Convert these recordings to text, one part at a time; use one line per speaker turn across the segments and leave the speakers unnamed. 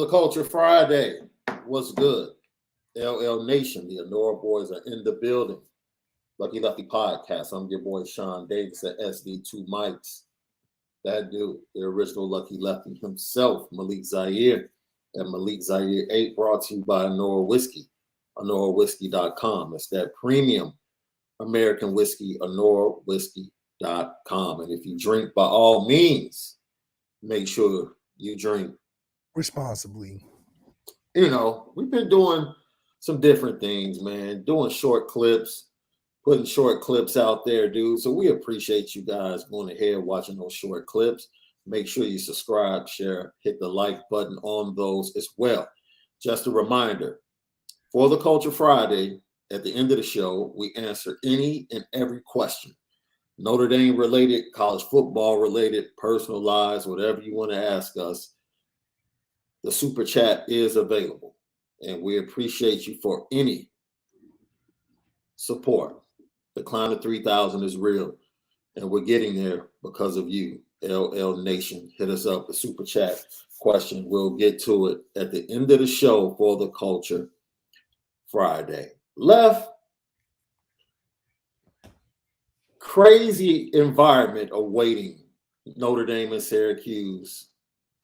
the Culture Friday. What's good? LL Nation, the Onora boys are in the building. Lucky Lefty Podcast. I'm your boy Shaun Davis at SD2 Mics. That dude, the original Lucky Lefty himself, Malik Zaire, and Malik Zaire 8, brought to you by Onora Whisky, OnoraWhisky.com. It's that premium American whiskey, OnoraWhisky.com. And if you drink, by all means, make sure you drink
responsibly.
You know, we've been doing some different things, man, doing short clips, putting short clips out there, dude. So we appreciate you guys going ahead watching those short clips. Make sure you subscribe, share, hit the like button on those as well. Just a reminder, for the Culture Friday, at the end of the show, we answer any and every question. Notre Dame related, college football related, personal lives, whatever you want to ask us. The super chat is available, and we appreciate you for any support. The climb to 3,000 is real, and we're getting there because of you, LL Nation. Hit us up, the super chat question. We'll get to it at the end of the show for the Culture Friday. Left, crazy environment awaiting Notre Dame and Syracuse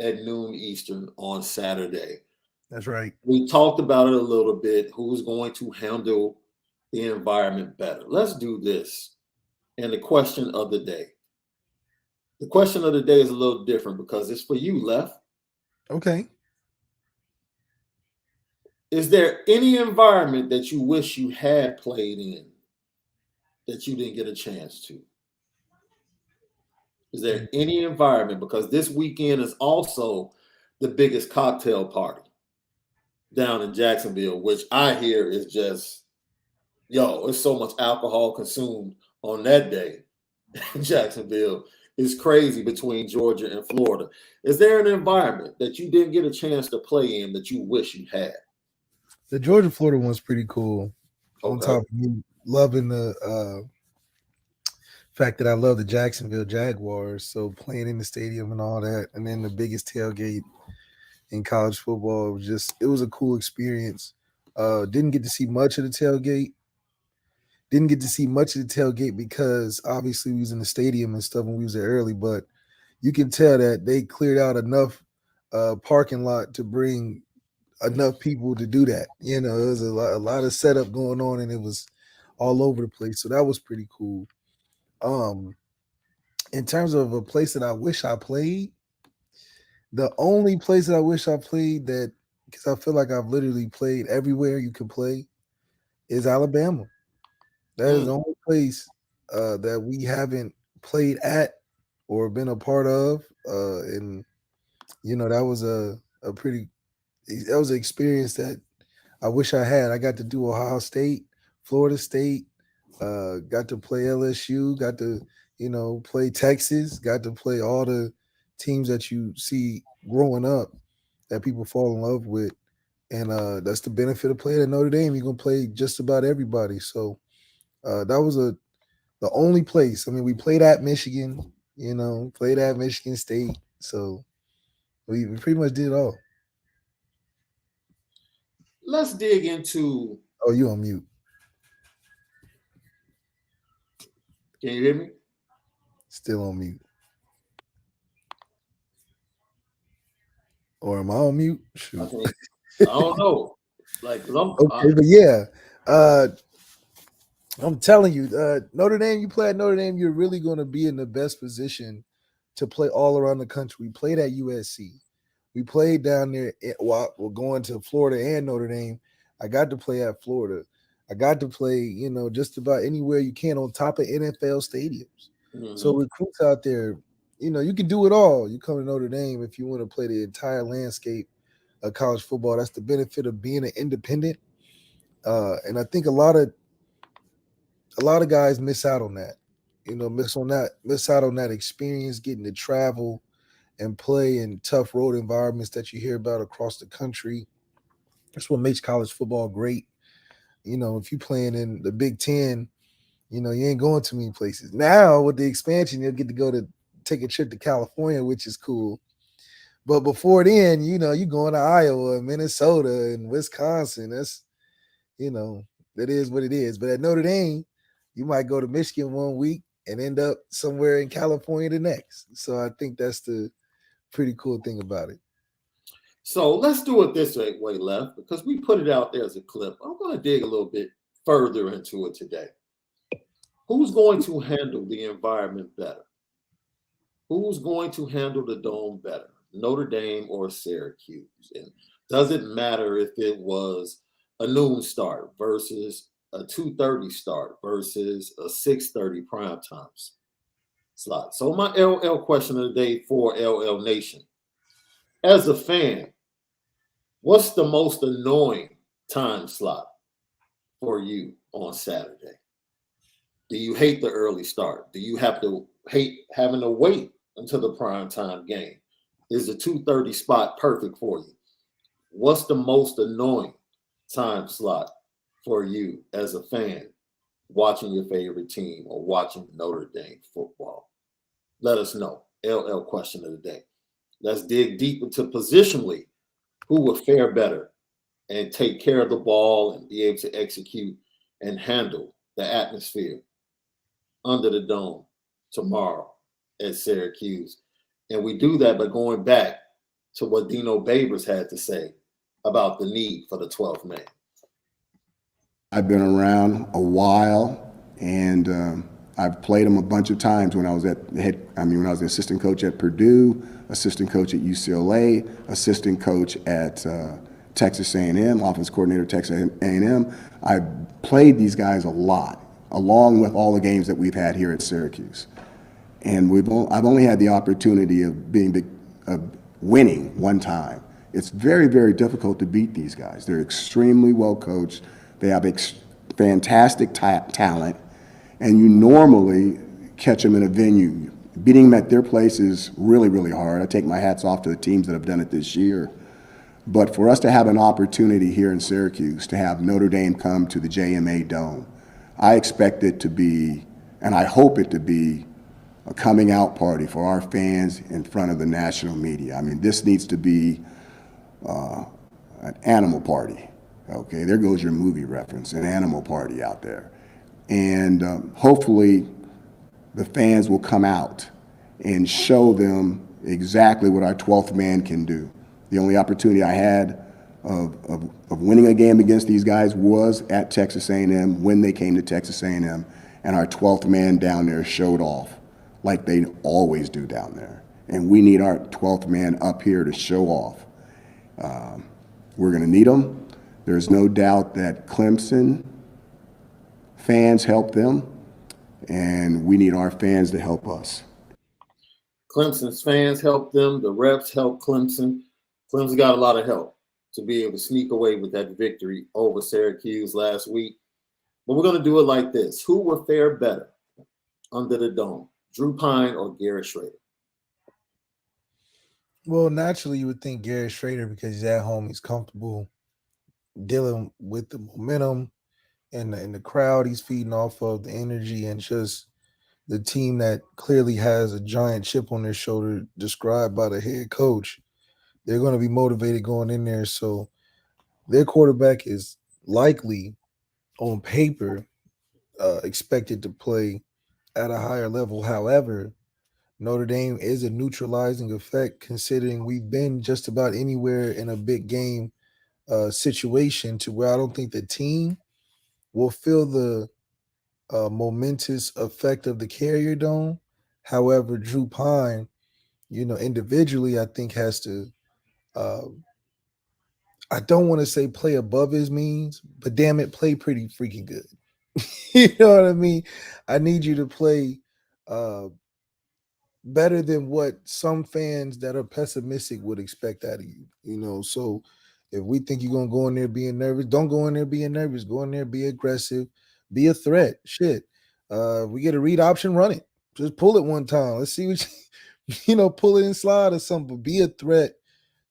at noon Eastern on Saturday.
That's right.
We talked about it a little bit. Who's going to handle the environment better? Let's do this. And the question of the day. The question of the day is a little different because it's for you, Left.
Okay.
Is there any environment that you wish you had played in that you didn't get a chance to? Is there any environment? Because this weekend is also the biggest cocktail party down in Jacksonville, which I hear is just, it's so much alcohol consumed on that day in Jacksonville. It's crazy between Georgia and Florida. Is there an environment that you didn't get a chance to play in that you wish you had?
The Georgia-Florida one's pretty cool.
Okay.
On top of me loving the fact that I love the Jacksonville Jaguars, so playing in the stadium and all that, and then the biggest tailgate in college football, it was a cool experience. Didn't get to see much of the tailgate. Because obviously we was in the stadium and stuff when we was there early, but you can tell that they cleared out enough parking lot to bring enough people to do that. There was a lot of setup going on, and it was all over the place. So that was pretty cool. In terms of a place that I wish I played, the only place that I wish I played because I feel like I've literally played everywhere you can play, is Alabama. That is the only place that we haven't played at or been a part of. And that was that was an experience that I wish I had. I got to do Ohio State, Florida State, got to play LSU, got to, play Texas, got to play all the teams that you see growing up that people fall in love with. And that's the benefit of playing at Notre Dame. You're going to play just about everybody. So that was the only place. I mean, we played at Michigan, played at Michigan State. So we pretty much did it all.
Let's dig into...
Oh, you on mute.
Can you hear me?
Still on mute. Or am I on mute? Shoot.
I don't know. But
yeah. I'm telling you, Notre Dame, you play at Notre Dame, you're really going to be in the best position to play all around the country. We played at USC. We played down there while we're going to Florida and Notre Dame. I got to play at Florida. I got to play, just about anywhere you can on top of NFL stadiums. Mm-hmm. So recruits out there, you can do it all. You come to Notre Dame if you want to play the entire landscape of college football. That's the benefit of being an independent. And I think a lot of guys miss out on that. Miss out on that experience, getting to travel and play in tough road environments that you hear about across the country. That's what makes college football great. If you're playing in the Big Ten, you ain't going too many places. Now with the expansion, you'll get to take a trip to California, which is cool. But before then, you going to Iowa and Minnesota and Wisconsin. That's, that is what it is. But at Notre Dame, you might go to Michigan one week and end up somewhere in California the next. So I think that's the pretty cool thing about it.
So let's do it this way, Left, because we put it out there as a clip. I'm going to dig a little bit further into it today. Who's going to handle the environment better? Who's going to handle the dome better, Notre Dame or Syracuse? And does it matter if it was a noon start versus a 2:30 start versus a 6:30 prime times slot? So my LL question of the day for LL Nation. As a fan, what's the most annoying time slot for you on Saturday? Do you hate the early start? Do you have to hate having to wait until the prime time game? Is the 2:30 spot perfect for you? What's the most annoying time slot for you as a fan watching your favorite team or watching Notre Dame football? Let us know. LL question of the day. Let's dig deep into positionally who will fare better and take care of the ball and be able to execute and handle the atmosphere under the dome tomorrow at Syracuse. And we do that by going back to what Dino Babers had to say about the need for the 12th man.
I've been around a while, and I've played them a bunch of times when I was when I was the assistant coach at Purdue, assistant coach at UCLA, assistant coach at Texas A&M, offense coordinator at Texas A&M. I played these guys a lot, along with all the games that we've had here at Syracuse. And I've only had the opportunity of winning one time. It's very, very difficult to beat these guys. They're extremely well coached. They have fantastic talent, and you normally catch them in a venue. Beating them at their place is really, really hard. I take my hats off to the teams that have done it this year. But for us to have an opportunity here in Syracuse to have Notre Dame come to the JMA Dome, I expect it to be, and I hope it to be, a coming out party for our fans in front of the national media. I mean, this needs to be an animal party. Okay, there goes your movie reference, an animal party out there. And hopefully the fans will come out and show them exactly what our 12th man can do. The only opportunity I had of winning a game against these guys was at Texas A&M when they came to Texas A&M, and our 12th man down there showed off like they always do down there. And we need our 12th man up here to show off. We're going to need them. There's no doubt that Clemson fans help them, and we need our fans to help us.
Clemson's fans help them. The refs help Clemson. Clemson got a lot of help to be able to sneak away with that victory over Syracuse last week. But we're going to do it like this. Who will fare better under the dome, Drew Pyne or Garrett Schrader?
Well, naturally, you would think Garrett Schrader because he's at home. He's comfortable dealing with the momentum and the crowd he's feeding off of, the energy, and just the team that clearly has a giant chip on their shoulder described by the head coach. They're going to be motivated going in there. So their quarterback is likely, on paper, expected to play at a higher level. However, Notre Dame is a neutralizing effect considering we've been just about anywhere in a big game situation to where I don't think the team will feel the momentous effect of the Carrier Dome. However, Drew Pyne, individually, I think has to, I don't want to say play above his means, but damn it, play pretty freaking good. You know what I mean? I need you to play better than what some fans that are pessimistic would expect out of you. So if we think you're going to go in there being nervous, don't go in there being nervous. Go in there, be aggressive, be a threat. Shit. We get a read option, run it. Just pull it one time. Let's see what pull it and slide or something. Be a threat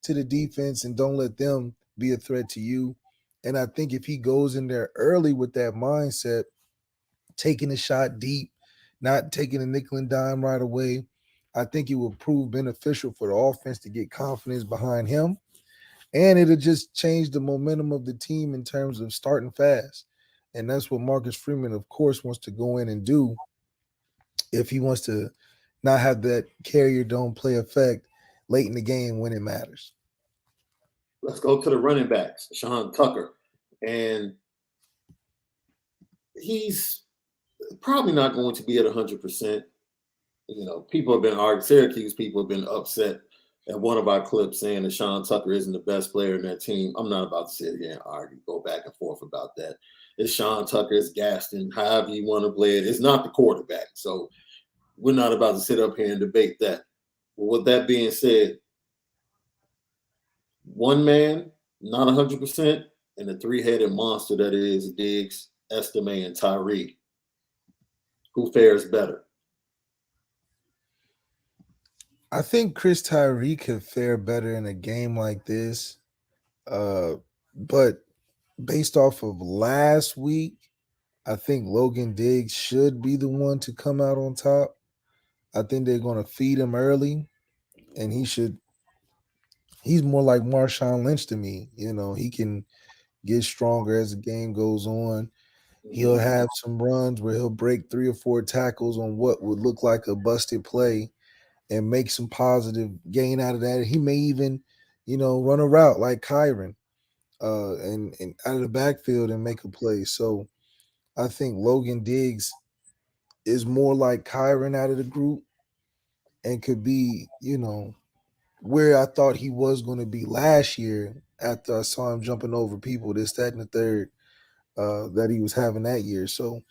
to the defense and don't let them be a threat to you. And I think if he goes in there early with that mindset, taking a shot deep, not taking a nickel and dime right away, I think it will prove beneficial for the offense to get confidence behind him. And it'll just change the momentum of the team in terms of starting fast. And that's what Marcus Freeman, of course, wants to go in and do if he wants to not have that carrier don't play effect late in the game when it matters.
Let's go to the running backs, Shaun Tucker. And he's probably not going to be at 100%. You know, people have been arguing, Syracuse people have been upset at one of our clips saying that Shaun Tucker isn't the best player in that team. I'm not about to sit here and argue, go back and forth about that. It's Shaun Tucker, it's Gaston, however you want to play it. It's not the quarterback. So we're not about to sit up here and debate that. But with that being said, one man, not 100%, and the three-headed monster that is Diggs, Estime, and Tyree. Who fares better?
I think Chris Tyree could fare better in a game like this. But based off of last week, I think Logan Diggs should be the one to come out on top. I think they're going to feed him early, and he's more like Marshawn Lynch to me. You know, he can get stronger as the game goes on. He'll have some runs where he'll break 3 or 4 tackles on what would look like a busted play and make some positive gain out of that. He may even, run a route like Kyron and out of the backfield and make a play. So I think Logan Diggs is more like Kyron out of the group and could be, where I thought he was going to be last year after I saw him jumping over people, this, that, and the third that he was having that year. So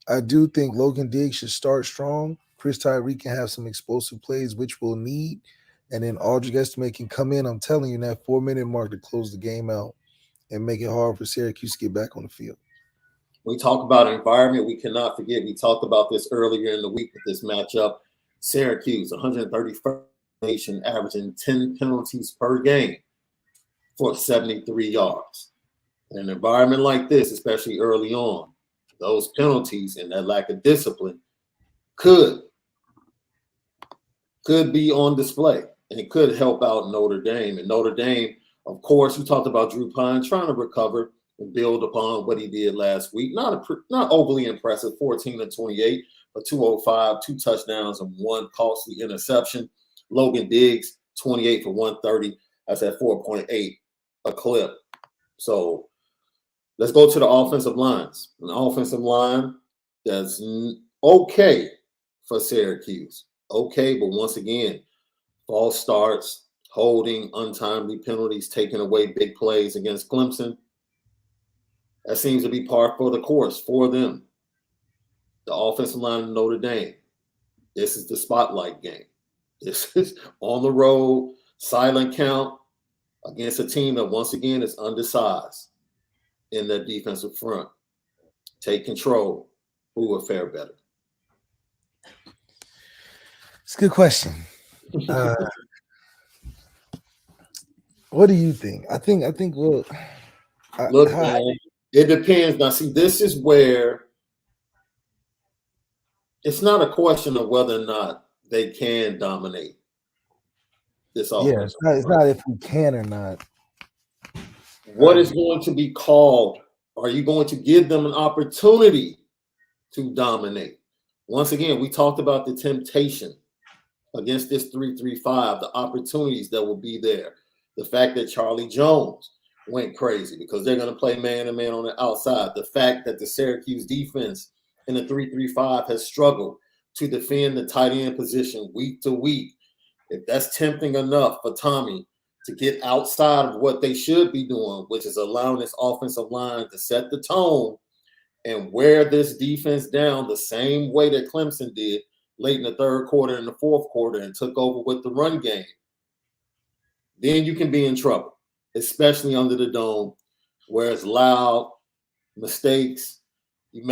I do think Logan Diggs should start strong. Chris Tyree can have some explosive plays, which we'll need. And then Audric Estime can come in, I'm telling you, that 4-minute mark to close the game out and make it hard for Syracuse to get back on the field.
We talk about environment. We cannot forget, we talked about this earlier in the week with this matchup. Syracuse, 131st nation, averaging 10 penalties per game for 73 yards. In an environment like this, especially early on, those penalties and that lack of discipline could be on display, and it could help out Notre Dame. And Notre Dame, of course, we talked about Drew Pyne trying to recover and build upon what he did last week. Not overly impressive, 14-28 for 205, 2 touchdowns and 1 costly interception. Logan Diggs, 28 for 130. That's at 4.8 a clip. So let's go to the offensive lines. An offensive line that's okay for Syracuse. Okay, but once again, false starts, holding, untimely penalties, taking away big plays against Clemson. That seems to be par for the course for them. The offensive line of Notre Dame. This is the spotlight game. This is on the road, silent count against a team that, once again, is undersized in their defensive front. Take control. Who will fare better?
It's a good question. What do you think? I think. Well,
look, man, it depends. Now, see, this is where it's not a question of whether or not they can dominate this offense.
Yeah, it's not if we can or not.
What is going to be called? Are you going to give them an opportunity to dominate? Once again, we talked about the temptation against this 3-3-5, the opportunities that will be there. The fact that Charlie Jones went crazy because they're going to play man-to-man on the outside. The fact that the Syracuse defense in the 3-3-5 has struggled to defend the tight end position week to week. If that's tempting enough for Tommy to get outside of what they should be doing, which is allowing this offensive line to set the tone and wear this defense down the same way that Clemson did late in the third quarter and the fourth quarter and took over with the run game, then you can be in trouble, especially under the dome where it's loud, mistakes, you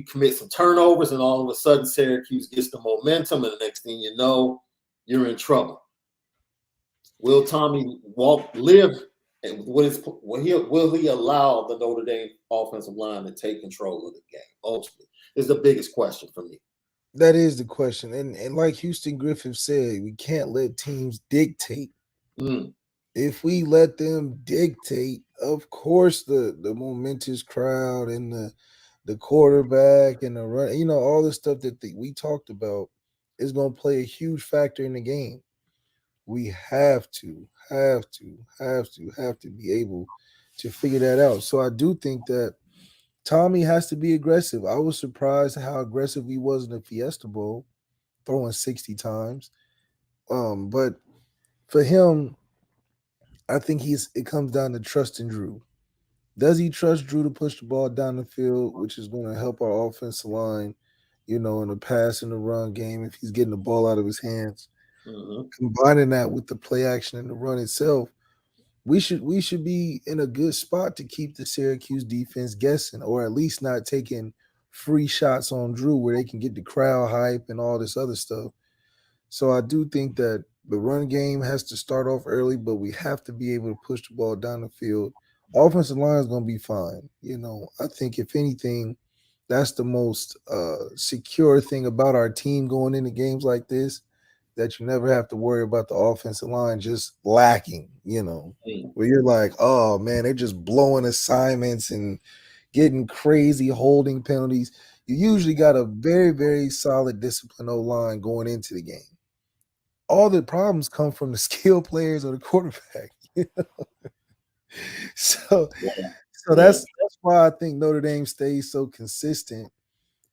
commit some turnovers, and all of a sudden Syracuse gets the momentum, and the next thing you know, you're in trouble. Will Tommy live? And will he allow the Notre Dame offensive line to take control of the game? Ultimately, is the biggest question for me.
That is the question. And like Houston Griffith said, we can't let teams dictate.
Mm,
If we let them dictate, of course the momentous crowd and the quarterback and the run, all the stuff that we talked about is going to play a huge factor in the game. We have to be able to figure that out. So I do think that Tommy has to be aggressive. I was surprised how aggressive he was in the Fiesta Bowl, throwing 60 times. But for him, I think it comes down to trusting Drew. Does he trust Drew to push the ball down the field, which is going to help our offensive line, in the pass and the run game if he's getting the ball out of his hands?
mhm.
Combining that with the play action and the run itself, we should be in a good spot to keep the Syracuse defense guessing, or at least not taking free shots on Drew where they can get the crowd hype and all this other stuff. So I do think that the run game has to start off early, but we have to be able to push the ball down the field. Offensive line is going to be fine. I think if anything, that's the most secure thing about our team going into games like this, that you never have to worry about the offensive line just lacking,
Mm.
where you're like, oh man, they're just blowing assignments and getting crazy holding penalties. You usually got a very, very solid discipline O-line going into the game. All the problems come from the skill players or the quarterback. So
Yeah.
so that's why I think Notre Dame stays so consistent,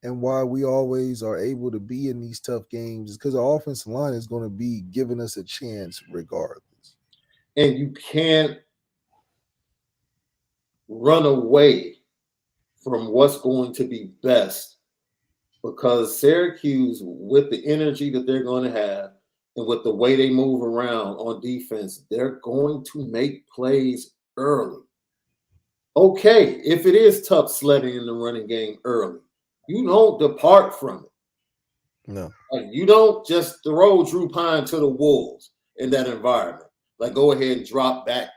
and why we always are able to be in these tough games, is because the offensive line is going to be giving us a chance regardless.
And you can't run away from what's going to be best, because Syracuse, with the energy that they're going to have and with the way they move around on defense, they're going to make plays early. Okay, if it is tough sledding in the running game early, you don't depart from it.
No.
You don't just throw Drew Pyne to the wolves in that environment. Like, go ahead and drop back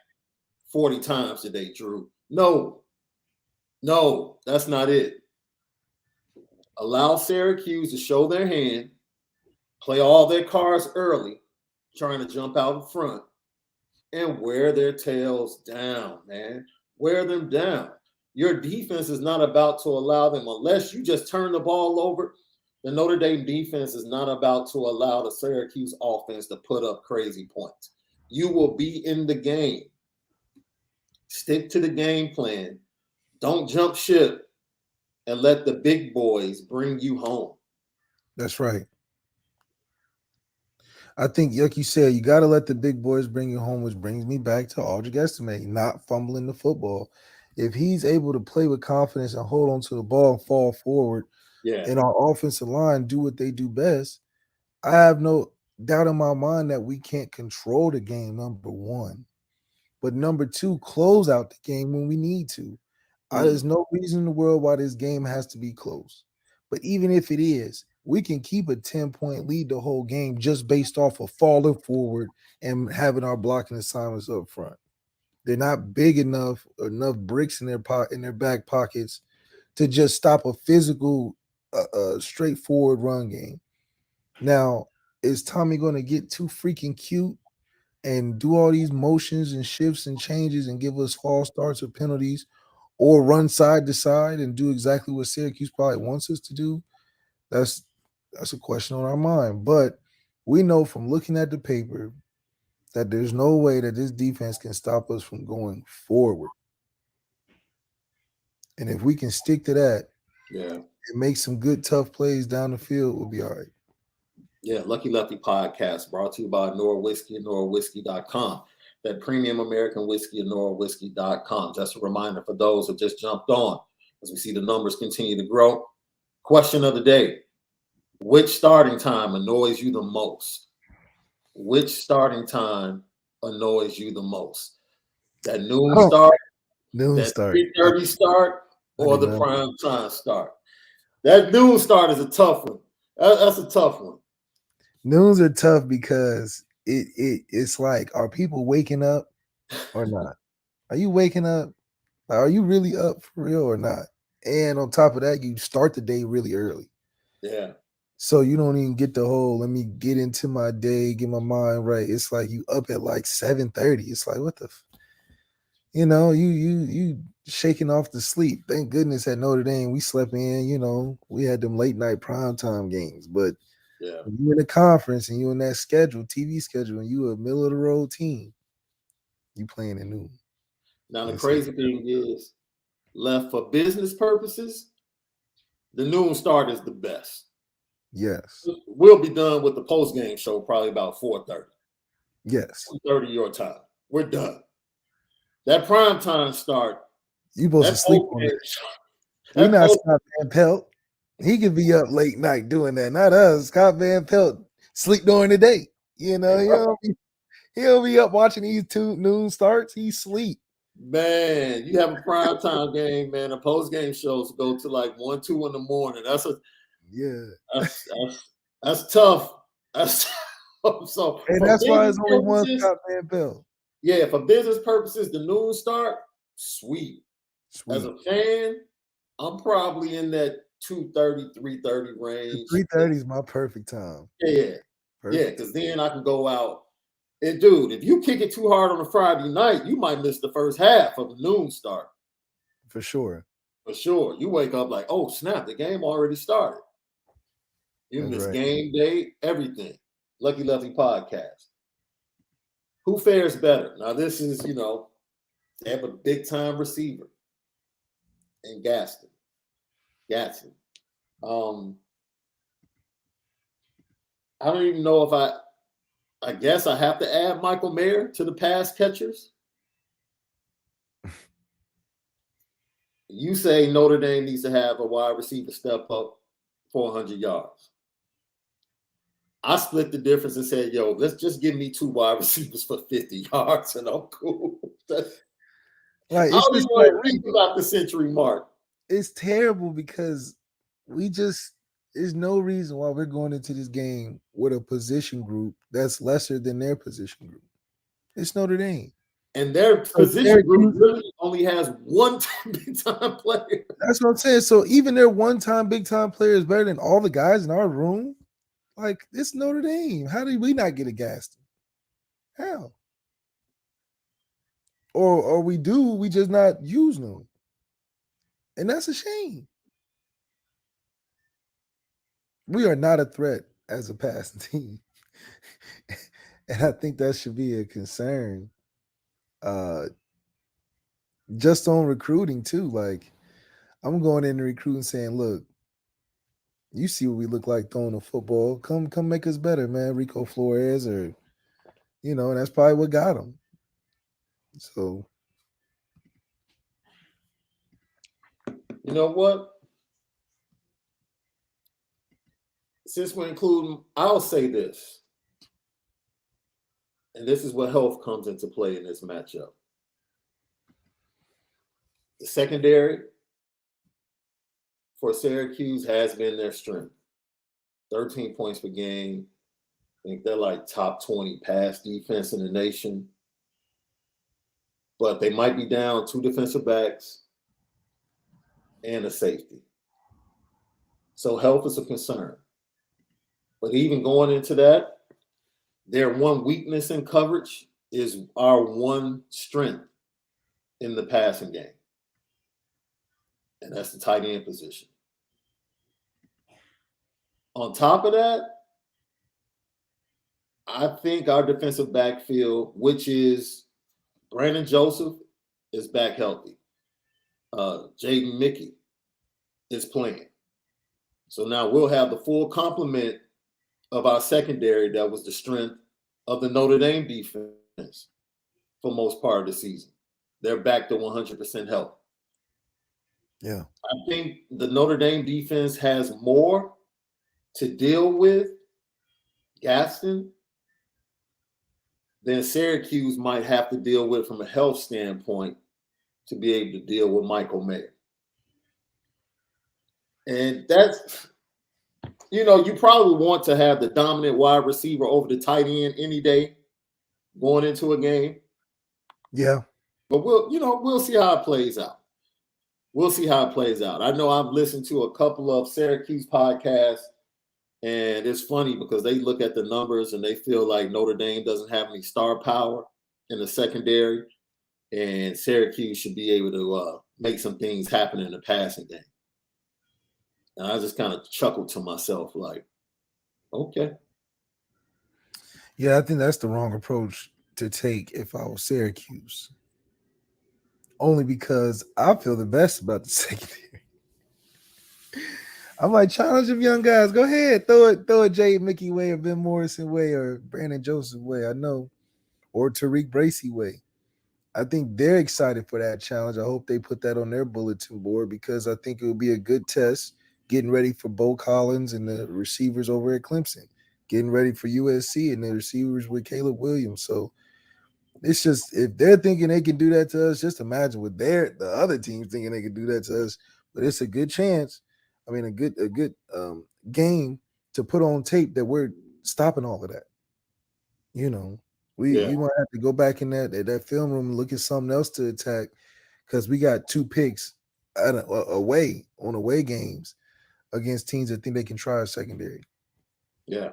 40 times today, Drew. No, that's not it. Allow Syracuse to show their hand, play all their cards early, trying to jump out in front, and wear their tails down, man. Wear them down. Your defense is not about to allow them, unless you just turn the ball over. The Notre Dame defense is not about to allow the Syracuse offense to put up crazy points. You will be in the game. Stick to the game plan. Don't jump ship and let the big boys bring you home.
That's right. I think, like you said, you got to let the big boys bring you home, which brings me back to Aldrich Estimate, not fumbling the football. If he's able to play with confidence and hold on to the ball and fall forward,
Yeah.
and our offensive line do what they do best, I have no doubt in my mind that we can't control the game, number one. But number two, close out the game when we need to. There's no reason in the world why this game has to be close. But even if it is, we can keep a 10-point lead the whole game just based off of falling forward and having our blocking assignments up front. They're not big enough bricks in their back pockets to just stop a physical, straightforward run game. Now, is Tommy going to get too freaking cute and do all these motions and shifts and changes and give us false starts or penalties, or run side to side and do exactly what Syracuse probably wants us to do? That's a question on our mind. But we know from looking at the paper that there's no way that this defense can stop us from going forward. And if we can stick to that,
Yeah.
and make some good tough plays down the field, we'll be all right.
Yeah, Lucky Lefty podcast brought to you by Onora Whisky and NoraWhisky.com. That premium American whiskey and NoraWhisky.com. Just a reminder for those who just jumped on, as we see the numbers continue to grow. Question of the day: which starting time annoys you the most? Which starting time annoys you the most? That noon start,
Noon
that
start.
3:30 start, or
I do
the
not.
prime time start? That noon start is a tough one. That's a tough one.
Noons are tough because it's like, are people waking up or not? Are you waking up? Are you really up for real or not? And on top of that, you start the day really early.
Yeah.
So you don't even get the whole let me get into my day, get my mind right. It's like you up at like 7:30. It's like what the you shaking off the sleep. Thank goodness at Notre Dame we slept in, we had them late night primetime games. But
Yeah.
when you in a conference and you in that schedule, TV schedule, and you a middle of the road team, you playing at noon.
Now the crazy thing is, left for business purposes, the noon start is the best.
Yes.
We'll be done with the post game show probably about 4:30.
Yes.
2:30 your time. We're done. That prime time start.
You supposed to sleep on it. We're not Scott Van Pelt. He could be up late night doing that. Not us. Scott Van Pelt sleep during the day. He'll be up watching these 2 noon starts. He sleep.
Man, you have a prime time game, man. The post game shows go to like 1, 2 in the morning. That's tough. That's tough. So,
and that's why it's only one Scott Van Pelt.
Yeah, for business purposes, the noon start, sweet. As a fan, I'm probably in that 2:30, 3:30 range.
3:30 is my perfect time.
Yeah. Yeah, because then I can go out. And dude, if you kick it too hard on a Friday night, you might miss the first half of the noon start.
For sure.
For sure. You wake up like, oh, snap, the game already started. You miss game day, everything. Lucky Lefty podcast. Who fares better? Now, this is, they have a big-time receiver in Gaston. I don't even know if I guess I have to add Michael Mayer to the pass catchers. You say Notre Dame needs to have a wide receiver step up 400 yards. I split the difference and said, yo, let's just give me 2 wide receivers for 50 yards and I'm cool. I don't even want to think about the century mark.
It's terrible because there's no reason why we're going into this game with a position group that's lesser than their position group. It's Notre Dame.
And their position group really only has one big-time player.
That's what I'm saying. So even their one-time big-time player is better than all the guys in our room? Like, it's Notre Dame. How did we not get a Gaston? How? Or we do, we just not use them. And that's a shame. We are not a threat as a passing team. And I think that should be a concern. Just on recruiting too. Like, I'm going into recruiting saying, look, you see what we look like throwing a football. Come make us better, man. Rico Flores and that's probably what got him. So.
You know what? Since we're including, I'll say this. And this is where health comes into play in this matchup. The secondary for Syracuse has been their strength. 13 points per game. I think they're like top 20 pass defense in the nation. But they might be down 2 defensive backs and a safety. So health is a concern. But even going into that, their one weakness in coverage is our one strength in the passing game. And that's the tight end position. On top of that, I think our defensive backfield, which is Brandon Joseph, is back healthy. Jaden Mickey is playing. So now we'll have the full complement of our secondary that was the strength of the Notre Dame defense for most part of the season. They're back to 100% health.
Yeah.
I think the Notre Dame defense has more to deal with Gaston than Syracuse might have to deal with from a health standpoint to be able to deal with Michael Mayer. And that's, you probably want to have the dominant wide receiver over the tight end any day going into a game.
Yeah.
But we'll see how it plays out. We'll see how it plays out. I know I've listened to a couple of Syracuse podcasts, And it's funny because they look at the numbers and they feel like Notre Dame doesn't have any star power in the secondary, and Syracuse should be able to make some things happen in the passing game. And I just kind of chuckled to myself, like, okay.
Yeah, I think that's the wrong approach to take if I was Syracuse. Only because I feel the best about the secondary. I'm like, challenge them young guys. Go ahead. Throw it Jay Mickey way or Ben Morrison way or Brandon Joseph way. I know. Or Tariq Bracy way. I think they're excited for that challenge. I hope they put that on their bulletin board because I think it will be a good test getting ready for Bo Collins and the receivers over at Clemson, getting ready for USC and the receivers with Caleb Williams. So it's just, if they're thinking they can do that to us, just imagine what the other teams thinking they can do that to us. But it's a good chance. I mean, a good game to put on tape that we're stopping all of that. You know, we might have to go back in that film room and look at something else to attack because we got 2 picks away games against teams that think they can try a secondary.
Yeah.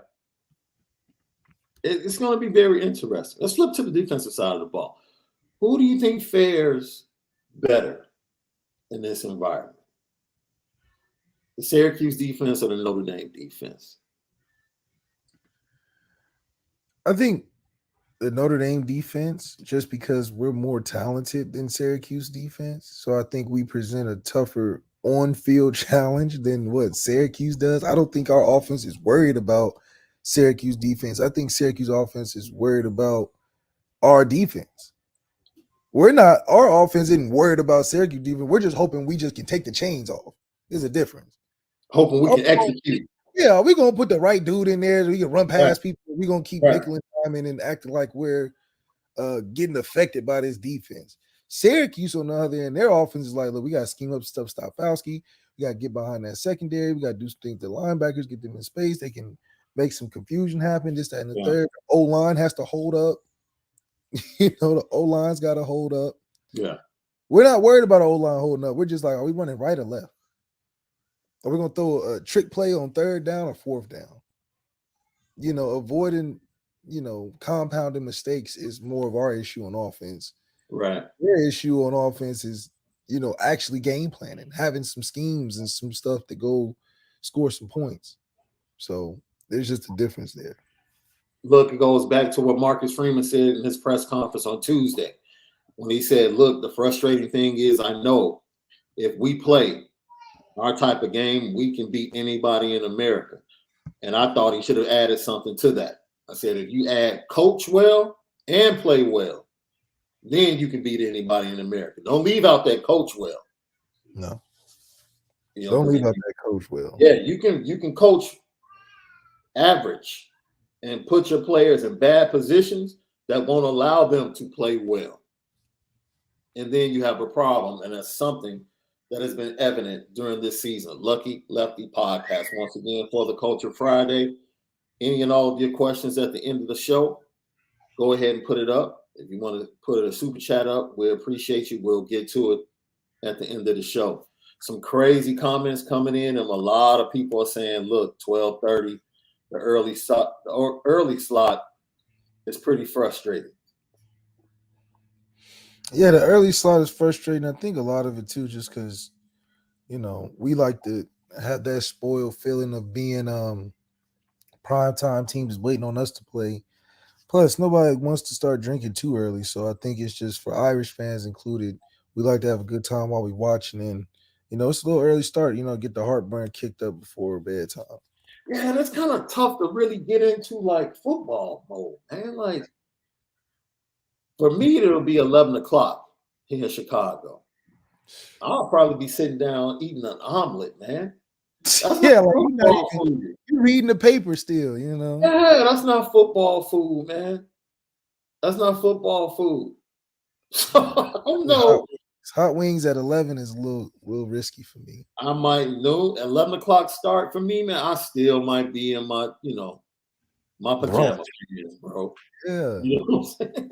It's going to be very interesting. Let's flip to the defensive side of the ball. Who do you think fares better in this environment? The Syracuse defense or the Notre Dame defense?
I think the Notre Dame defense, just because we're more talented than Syracuse defense. So I think we present a tougher on-field challenge than what Syracuse does. I don't think our offense is worried about Syracuse defense. I think Syracuse offense is worried about our defense. Our offense isn't worried about Syracuse defense. We're just hoping we just can take the chains off. There's a difference.
Hoping we can execute.
Yeah, we're going to put the right dude in there. So we can run past people. We're going to keep nickel and diming and acting like we're getting affected by this defense. Syracuse, on the other end, their offense is like, look, we got to scheme up stuff, stop Fauski. We got to get behind that secondary. We got to do some things to linebackers, get them in space. They can make some confusion happen, this, that, and the third. O-line has to hold up. The O-line's got to hold up.
Yeah.
We're not worried about our O-line holding up. We're just like, are we running right or left? Are we going to throw a trick play on 3rd down or 4th down? Avoiding, compounding mistakes is more of our issue on offense.
Right.
Their issue on offense is, actually game planning, having some schemes and some stuff to go score some points. So there's just a difference there.
Look, it goes back to what Marcus Freeman said in his press conference on Tuesday when he said, look, the frustrating thing is I know if we play our type of game, we can beat anybody in America. And I thought he should have added something to that. I said, if you add coach well and play well, then you can beat anybody in America. Don't leave out that coach well.
No. Don't leave out that coach well.
Yeah, you can coach average and put your players in bad positions that won't allow them to play well. And then you have a problem, and that's something that has been evident during this season. Lucky Lefty podcast once again for the Culture Friday. Any and all of your questions at the end of the show, go ahead and put it up. If you want to put a super chat up, we appreciate you. We'll get to it at the end of the show. Some crazy comments coming in, and a lot of people are saying, look, 12:30, the early slot is pretty frustrating.
Yeah, the early slot is frustrating. I think a lot of it too, just because, we like to have that spoiled feeling of being primetime teams waiting on us to play. Plus, nobody wants to start drinking too early. So I think it's just for Irish fans included, we like to have a good time while we're watching. And, it's a little early start, get the heartburn kicked up before bedtime.
Yeah, and it's kind of tough to really get into, like, football mode, man. Like, for me, it'll be 11 o'clock here in Chicago. I'll probably be sitting down eating an omelet, man.
Yeah, like you're reading the paper still,
Yeah, that's not football food, man. That's not football food. So I don't know.
Hot wings at 11 is a little risky for me.
I might know 11 o'clock start for me, man. I still might be in my, my pajamas, bro.
Yeah.
You know what I'm saying?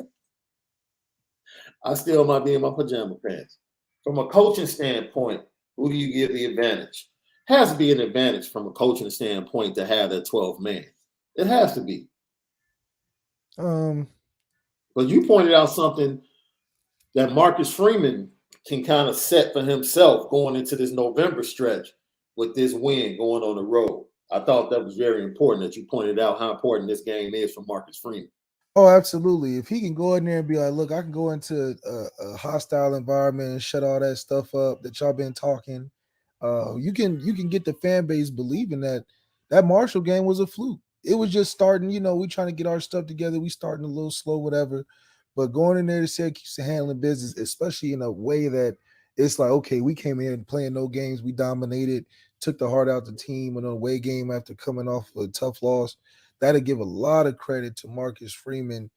I still might be in my pajama pants. From a coaching standpoint, who do you give the advantage? has to be an advantage from a coaching standpoint to have that 12 man. It has to be. But you pointed out something that Marcus Freeman can kind of set for himself going into this November stretch with this win going on the road. I thought that was very important that you pointed out how important this game is for Marcus Freeman.
Oh, absolutely. If he can go in there and be like, look, I can go into a hostile environment and shut all that stuff up that y'all been talking. You can get the fan base believing that Marshall game was a fluke. It was just starting, we trying to get our stuff together. We starting a little slow, whatever. But going in there to Syracuse and handling business, especially in a way that it's like, okay, we came in and playing no games. We dominated, took the heart out the team in an away game after coming off a tough loss. That'll give a lot of credit to Marcus Freeman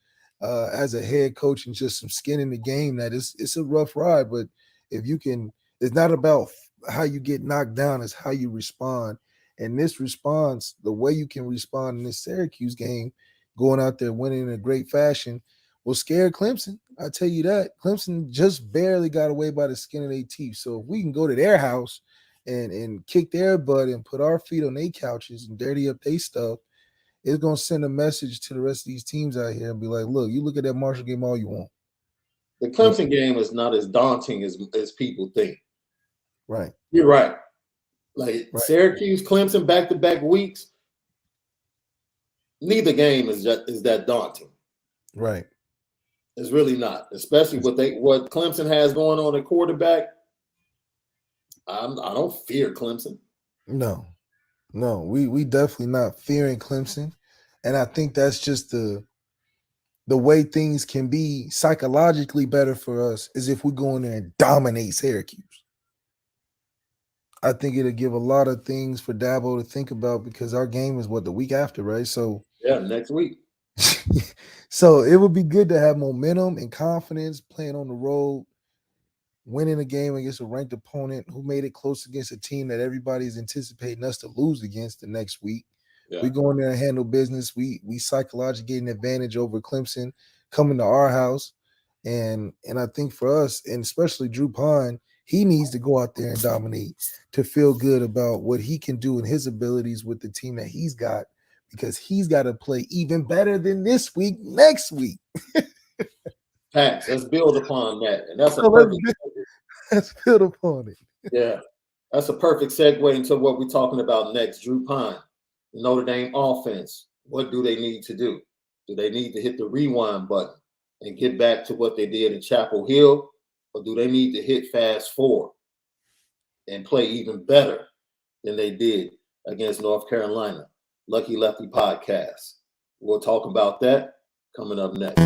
as a head coach and just some skin in the game. That it's a rough ride, but if you can, it's not about how you get knocked down, it's how you respond. And this response, the way you can respond in this Syracuse game, going out there winning in a great fashion, will scare Clemson. I tell you that. Clemson just barely got away by the skin of their teeth. So if we can go to their house and kick their butt and put our feet on their couches and dirty up their stuff, it's going to send a message to the rest of these teams out here and be like, look, you look at that Marshall game all you want.
The Clemson game is not as daunting as people think.
Right.
You're right. Like Syracuse, Clemson, back-to-back weeks, neither game is that daunting.
Right.
It's really not, especially what Clemson has going on at quarterback. I don't fear Clemson.
No, we definitely not fearing Clemson, and I think that's just the way things can be psychologically better for us is if we go in there and dominate Syracuse. I think it'll give a lot of things for Dabo to think about because our game is the week after, right? So
yeah, next week.
So it would be good to have momentum and confidence playing on the road, winning a game against a ranked opponent who made it close against a team that everybody's anticipating us to lose against the next week. Yeah. We go in there and handle business. We psychologically get an advantage over Clemson coming to our house. And I think for us, and especially Drew Pyne, he needs to go out there and dominate to feel good about what he can do and his abilities with the team that he's got, because he's got to play even better than this week, next week.
Thanks. Let's build upon that. And that's
let's build upon it.
Yeah. That's a perfect segue into what we're talking about next. Drew Pyne, the Notre Dame offense. What do they need to do? Do they need to hit the rewind button and get back to what they did in Chapel Hill? Or do they need to hit fast forward and play even better than they did against North Carolina? Lucky Lefty podcast. We'll talk about that coming up next.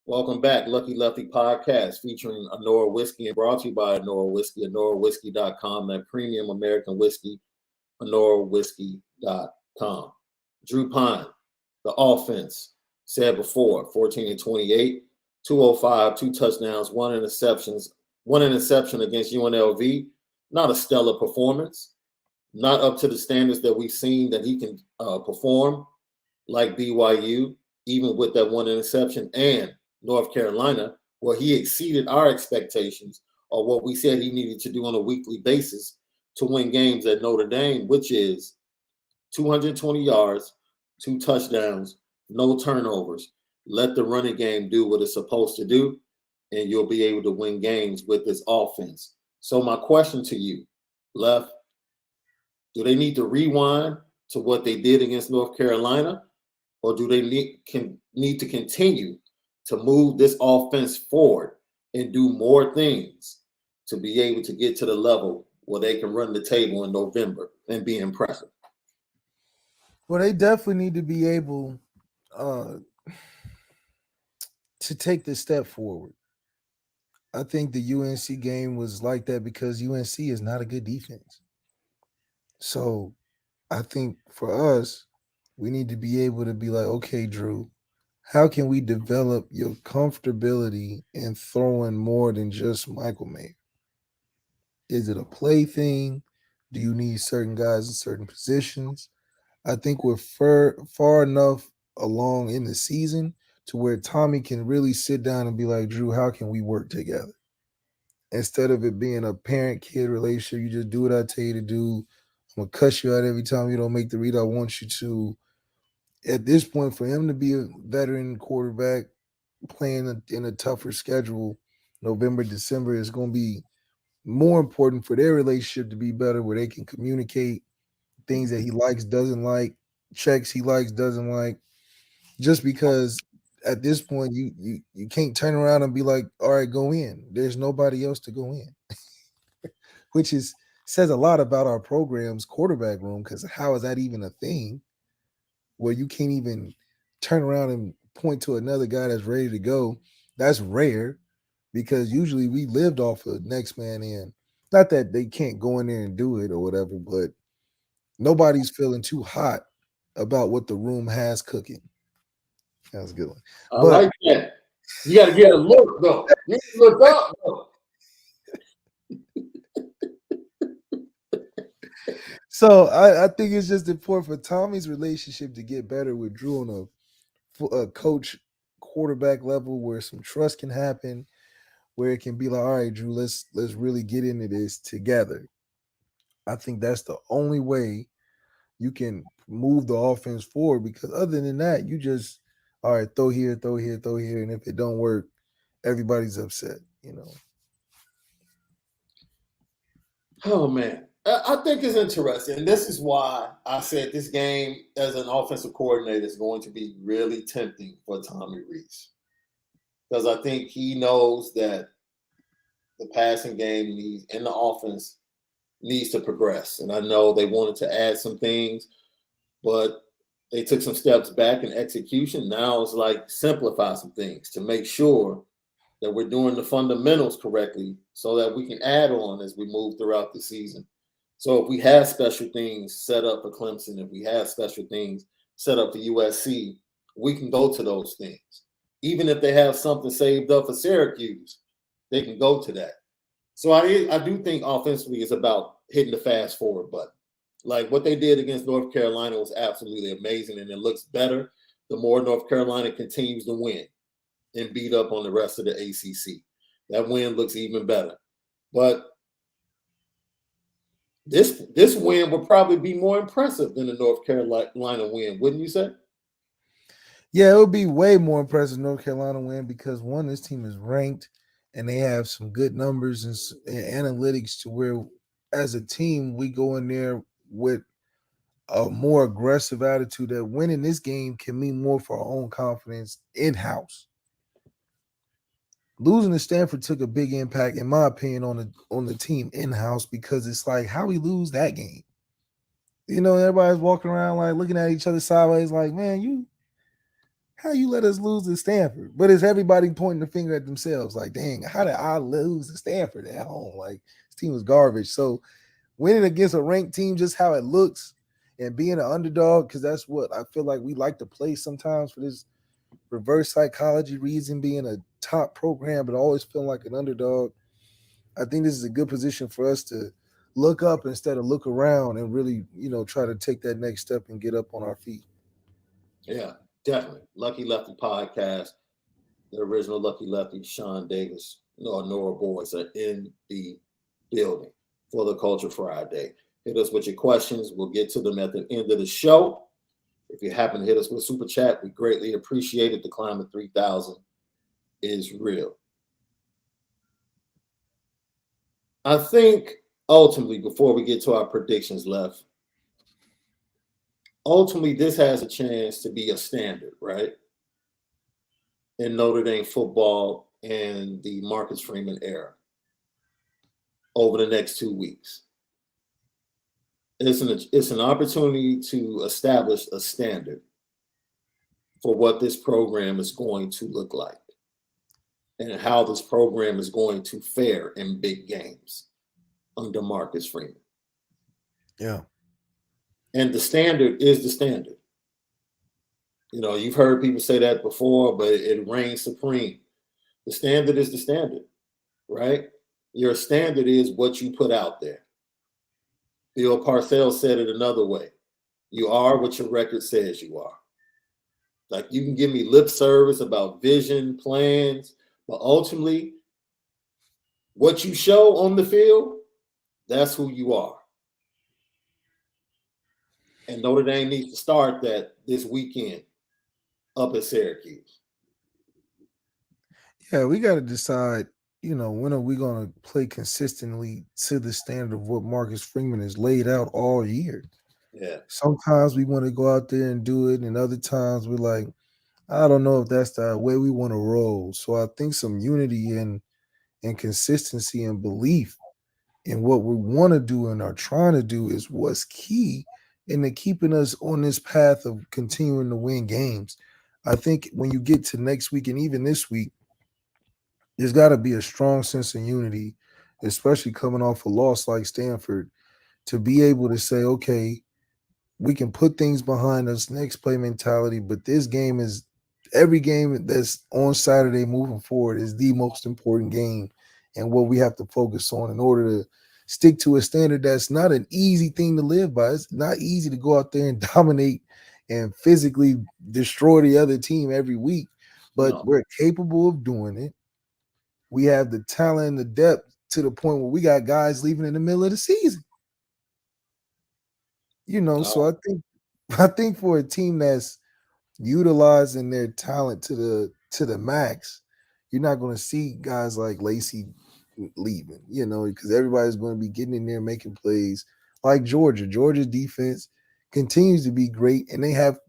Welcome back, Lucky Lefty podcast featuring Onora Whisky and brought to you by Onora Whisky, OnoraWhisky.com, that premium American whiskey, OnoraWhisky.com. Drew Pyne, the offense, said before, 14-28, 205, 2 touchdowns, 1 interception against UNLV. Not a stellar performance, not up to the standards that we've seen that he can perform, like BYU, even with that 1 interception, and North Carolina, where he exceeded our expectations or what we said he needed to do on a weekly basis to win games at Notre Dame, which is 220 yards, 2 touchdowns, no turnovers. Let the running game do what it's supposed to do, and you'll be able to win games with this offense. So my question to you, Left, do they need to rewind to what they did against North Carolina, or do they need to continue to move this offense forward and do more things to be able to get to the level where they can run the table in November and be impressive?
Well, they definitely need to be able to take this step forward. I think the UNC game was like that because UNC is not a good defense. So I think for us, we need to be able to be like, okay, Drew, how can we develop your comfortability in throwing more than just Michael Mayer? Is it a play thing? Do you need certain guys in certain positions? I think we're far enough along in the season to where Tommy can really sit down and be like, Drew, how can we work together? Instead of it being a parent-kid relationship, you just do what I tell you to do. I'm gonna cuss you out every time you don't make the read I want you to. At this point, for him to be a veteran quarterback playing in a tougher schedule, November, December is going to be more important for their relationship to be better, where they can communicate things that he likes, doesn't like, checks he likes, doesn't like. Just because at this point you can't turn around and be like, all right, go in. There's nobody else to go in, which is says a lot about our program's quarterback room. Because how is that even a thing where you can't even turn around and point to another guy that's ready to go? That's rare because usually we lived off of next man in. Not that they can't go in there and do it or whatever, but nobody's feeling too hot about what the room has cooking. That was a good one.
I
But
like that. You got to get a look, though. You look up, though.
so I think it's just important for Tommy's relationship to get better with Drew on a coach quarterback level where some trust can happen, where it can be like, all right, Drew, let's really get into this together. I think that's the only way you can move the offense forward, because other than that, you just all right, throw here, throw here, throw here, and if it don't work, everybody's upset, you know.
Oh, man. I think it's interesting. And this is why I said this game as an offensive coordinator is going to be really tempting for Tommy Rees. Because I think he knows that the passing game needs and the offense needs to progress. And I know they wanted to add some things, but they took some steps back in execution. Now it's like simplify some things to make sure that we're doing the fundamentals correctly so that we can add on as we move throughout the season. So if we have special things set up for Clemson, if we have special things set up for USC, we can go to those things. Even if they have something saved up for Syracuse, they can go to that. So I do think offensively is about hitting the fast forward button. Like what they did against North Carolina was absolutely amazing, and it looks better the more North Carolina continues to win and beat up on the rest of the ACC. That win looks even better. But this win would probably be more impressive than the North Carolina win, wouldn't you say?
Yeah, it would be way more impressive North Carolina win because one, this team is ranked and they have some good numbers and analytics to where as a team we go in there with a more aggressive attitude that winning this game can mean more for our own confidence in-house. Losing to Stanford took a big impact, in my opinion, on the team in-house because it's like, how we lose that game? You know, everybody's walking around like looking at each other sideways like, man, how you let us lose to Stanford? But it's everybody pointing the finger at themselves like, dang, how did I lose to Stanford at home? Like, this team was garbage. So winning against a ranked team, just how it looks, and being an underdog, because that's what I feel like we like to play sometimes for this reverse psychology reason, being a top program, but always feeling like an underdog. I think this is a good position for us to look up instead of look around and really, try to take that next step and get up on our feet.
Yeah, definitely. Lucky Lefty podcast, the original Lucky Lefty, Shaun Davis, Onora boys are in the building for the Culture Friday. Hit us with your questions. We'll get to them at the end of the show. If you happen to hit us with a super chat, we greatly appreciate it. The climb of 3,000 is real. I think ultimately, before we get to our predictions left, ultimately this has a chance to be a standard, right? In Notre Dame football and the Marcus Freeman era over the next 2 weeks. It's an opportunity to establish a standard for what this program is going to look like and how this program is going to fare in big games under Marcus Freeman.
Yeah.
And the standard is the standard. You've heard people say that before, but it reigns supreme. The standard is the standard, right? Your standard is what you put out there. Bill Parcells said it another way. You are what your record says you are. Like, you can give me lip service about vision, plans, but ultimately, what you show on the field, that's who you are. And Notre Dame needs to start that this weekend up at Syracuse.
Yeah, we got to decide, when are we going to play consistently to the standard of what Marcus Freeman has laid out all year?
Yeah.
Sometimes we want to go out there and do it, and other times we're like, I don't know if that's the way we want to roll. So I think some unity and consistency and belief in what we want to do and are trying to do is what's key in the keeping us on this path of continuing to win games. I think when you get to next week and even this week, there's got to be a strong sense of unity, especially coming off a loss like Stanford, to be able to say, okay, we can put things behind us, next play mentality, but this game is every game that's on Saturday moving forward is the most important game and what we have to focus on in order to stick to a standard that's not an easy thing to live by. It's not easy to go out there and dominate and physically destroy the other team every week, but we're capable of doing it. We have the talent and the depth to the point where we got guys leaving in the middle of the season. So I think for a team that's utilizing their talent to the max, you're not going to see guys like Lacey leaving, because everybody's going to be getting in there making plays like Georgia. Georgia's defense continues to be great, and they have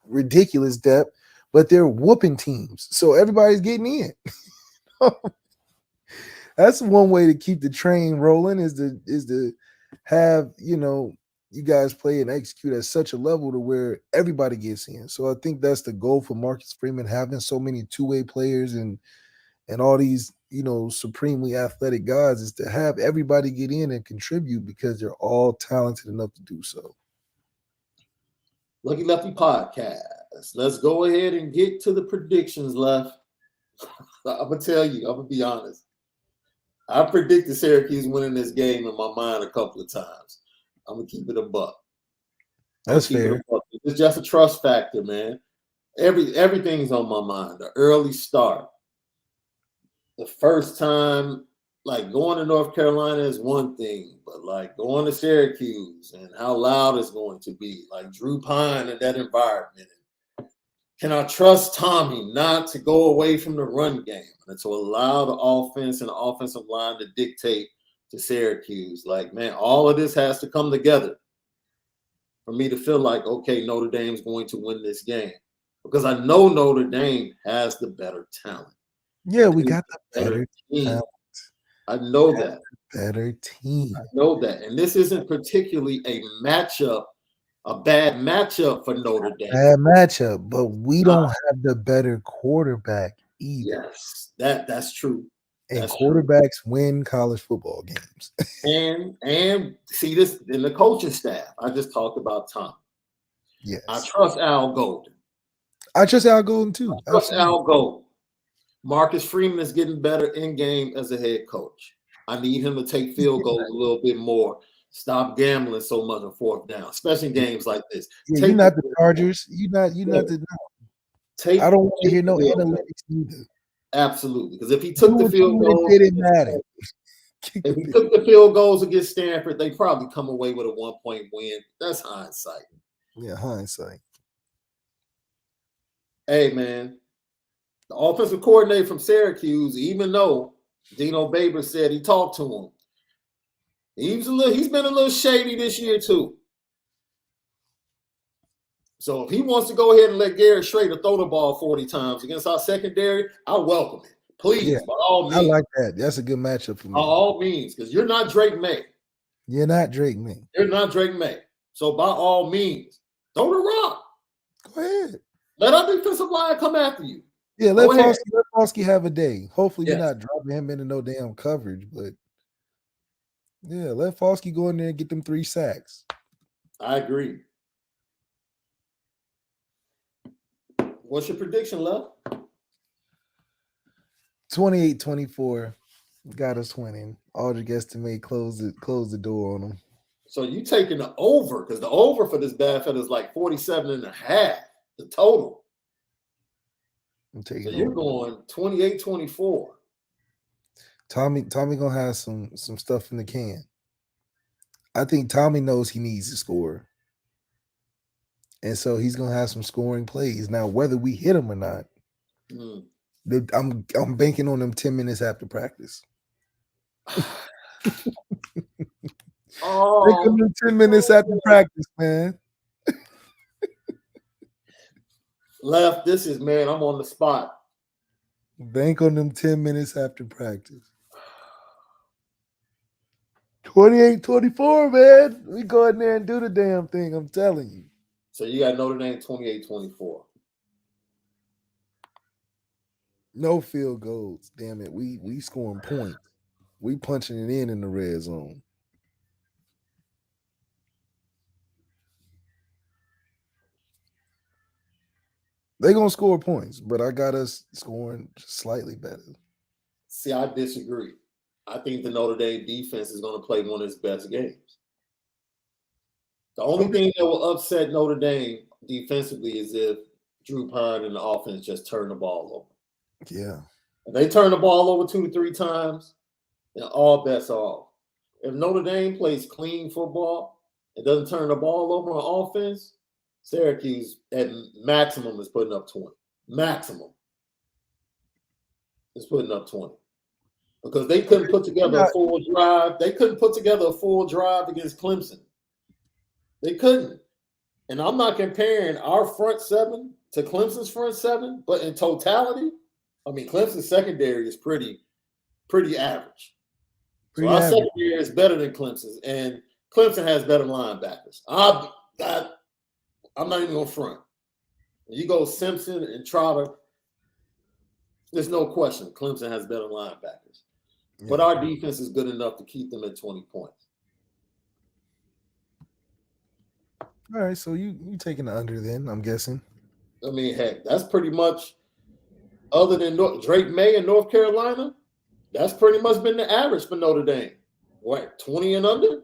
ridiculous depth, but they're whooping teams, so everybody's getting in. That's one way to keep the train rolling is to have you guys play and execute at such a level to where everybody gets in. So I think that's the goal for Marcus Freeman, having so many two-way players and all these supremely athletic guys, is to have everybody get in and contribute because they're all talented enough to do so.
Lucky Lefty Podcast. Let's go ahead and get to the predictions, Left. I'm going to tell you, I'm going to be honest. I predicted Syracuse winning this game in my mind a couple of times. I'm going to keep it a buck.
That's fair.
It's just a trust factor, man. Everything's on my mind. The early start. The first time, like, going to North Carolina is one thing, but like going to Syracuse and how loud it's going to be, like Drew Pyne in that environment. Can I trust Tommy not to go away from the run game and to allow the offense and the offensive line to dictate to Syracuse? Like, man, all of this has to come together for me to feel like, okay, Notre Dame's going to win this game, because I know Notre Dame has the better talent.
Yeah, we got the better team.
I know that.
Better team.
I know that. And this isn't particularly a bad matchup for Notre Dame.
Bad matchup, but we don't have the better quarterback either.
Yes, that's true.
And quarterbacks win college football games.
and see this in the coaching staff. I just talked about Tom.
Yes.
I trust Al Golden.
I trust Al Golden too.
I trust Al Golden. Marcus Freeman is getting better in game as a head coach. I need him to take field goals a little bit more. Stop gambling so much on fourth down, especially in games like this.
Yeah, you're not the Chargers. You're not the. I don't want to hear no analytics either.
Absolutely, because if he took the field goals,
it didn't matter.
If he took the field goals against Stanford, they probably come away with a 1-point win. That's hindsight.
Yeah, hindsight.
Hey, man, the offensive coordinator from Syracuse, even though Dino Babers said he talked to him, he's been a little shady this year too. So if he wants to go ahead and let Garrett Schrader throw the ball 40 times against our secondary, I welcome it. Please, by all means.
I like that. That's a good matchup for me.
By all means, because you're not Drake May.
You're not Drake May.
You're not Drake May. So by all means, throw the rock.
Go ahead.
Let our defensive line come after you.
Yeah, let Foskey have a day. Hopefully you're not dropping him into no damn coverage, but yeah, let Foskey go in there and get them 3 sacks.
I agree. What's your prediction, Love?
28-24. Got us winning. Aldrich estimate close the door on them.
So you taking the over, because the over for this bad fella is like 47.5, the total.
I'm taking
So you're going 28-24.
Tommy gonna have some stuff in the can. I think Tommy knows he needs to score. And so he's gonna have some scoring plays. Now, whether we hit him or not, I'm banking on them 10 minutes after practice.
Oh,
Bank on them 10 minutes after practice, man.
Left, this is, man, I'm on the spot.
Bank on them 10 minutes after practice. 28-24, man. We go in there and do the damn thing. I'm telling you.
So you got Notre Dame 28-24.
No field goals. Damn it. We scoring points. We punching it in the red zone. They gonna score points, but I got us scoring just slightly better.
See, I disagree. I think the Notre Dame defense is going to play one of its best games. The only thing that will upset Notre Dame defensively is if Drew Pyne and the offense just turn the ball over.
Yeah.
If they turn the ball over 2 to 3 times, then all bets are off. If Notre Dame plays clean football and doesn't turn the ball over on offense, Syracuse at maximum is putting up 20. Maximum is putting up 20. Because they couldn't put together a full drive. They couldn't put together a full drive against Clemson. They couldn't. And I'm not comparing our front seven to Clemson's front seven, but in totality, I mean, Clemson's secondary is pretty average. So our secondary is better than Clemson's, and Clemson has better linebackers. I'm not even going to front. You go Simpson and Trotter, there's no question Clemson has better linebackers. Yeah. But our defense is good enough to keep them at 20 points.
All right, so you taking the under then, I'm guessing.
I mean, heck, that's pretty much, other than Drake May in North Carolina, that's pretty much been the average for Notre Dame. What, 20 and under?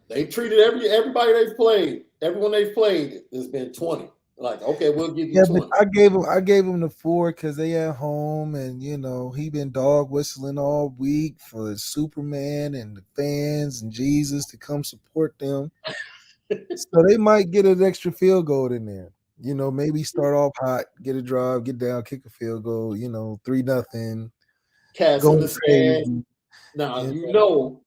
They've treated everybody they've played, everyone they've played has been 20. Like, okay, we'll give you 20.
But I gave him the 4 because they at home, and he been dog whistling all week for Superman and the fans and Jesus to come support them. So they might get an extra field goal in there. Maybe start off hot, get a drive, get down, kick a field goal. 3-0.
Cats in the stand. Now you know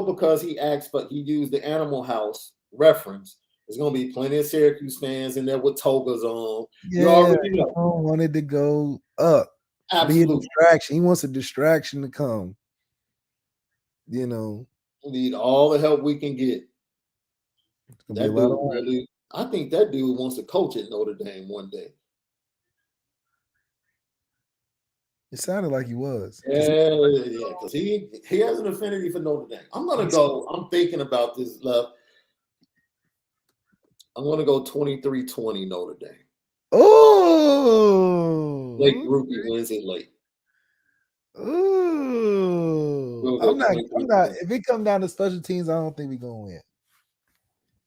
because he asked, but he used the Animal House reference. There's going to be plenty of Syracuse fans in there with togas on.
Yeah, you already know. I wanted to go up.
Absolutely.
Be a distraction. He wants a distraction to come.
We need all the help we can get. That dude really, I think that dude wants to coach at Notre Dame one day.
It sounded like he was.
Yeah, because he has an affinity for Notre Dame. I'm thinking about this, love. I'm going to go 23-20 Notre Dame.
Oh!
Late rookie wins it late.
Ooh! I'm not. If it comes down to special teams, I don't think we're going to win.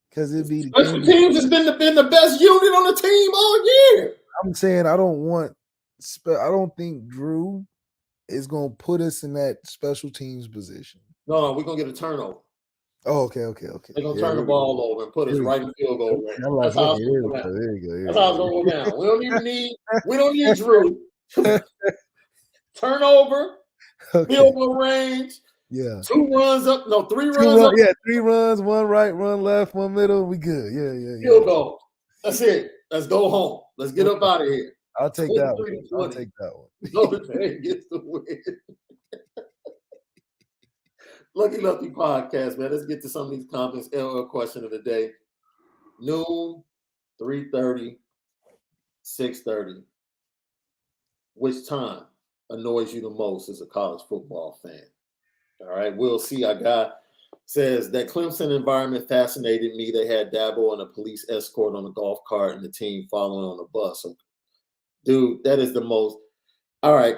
Because it'd be
special teams has been the best unit on the team all year.
I'm saying I don't think Drew is going to put us in that special teams position.
No, we're going to get a turnover.
Oh, okay.
They're going to turn the ball over and put us right in the field goal range. That's how it's going to go down.
There you go.
That's how it's going to go down. We don't need Drew. Turnover, field goal range.
Yeah.
2 runs up. No, 3 runs up.
Yeah, 3 runs, 1 right, 1 left, 1 middle. We good. Yeah.
Field goal. That's it. Let's go home. Let's get up out of here.
I'll take that one.
Notre Dame gets the win. Lucky Lefty podcast, man. Let's get to some of these comments. Question of the day. Noon, 3:30, 6:30. Which time annoys you the most as a college football fan? All right, we'll see. Our guy says that Clemson environment fascinated me. They had Dabo and a police escort on a golf cart and the team following on the bus. So, dude, that is the most. All right.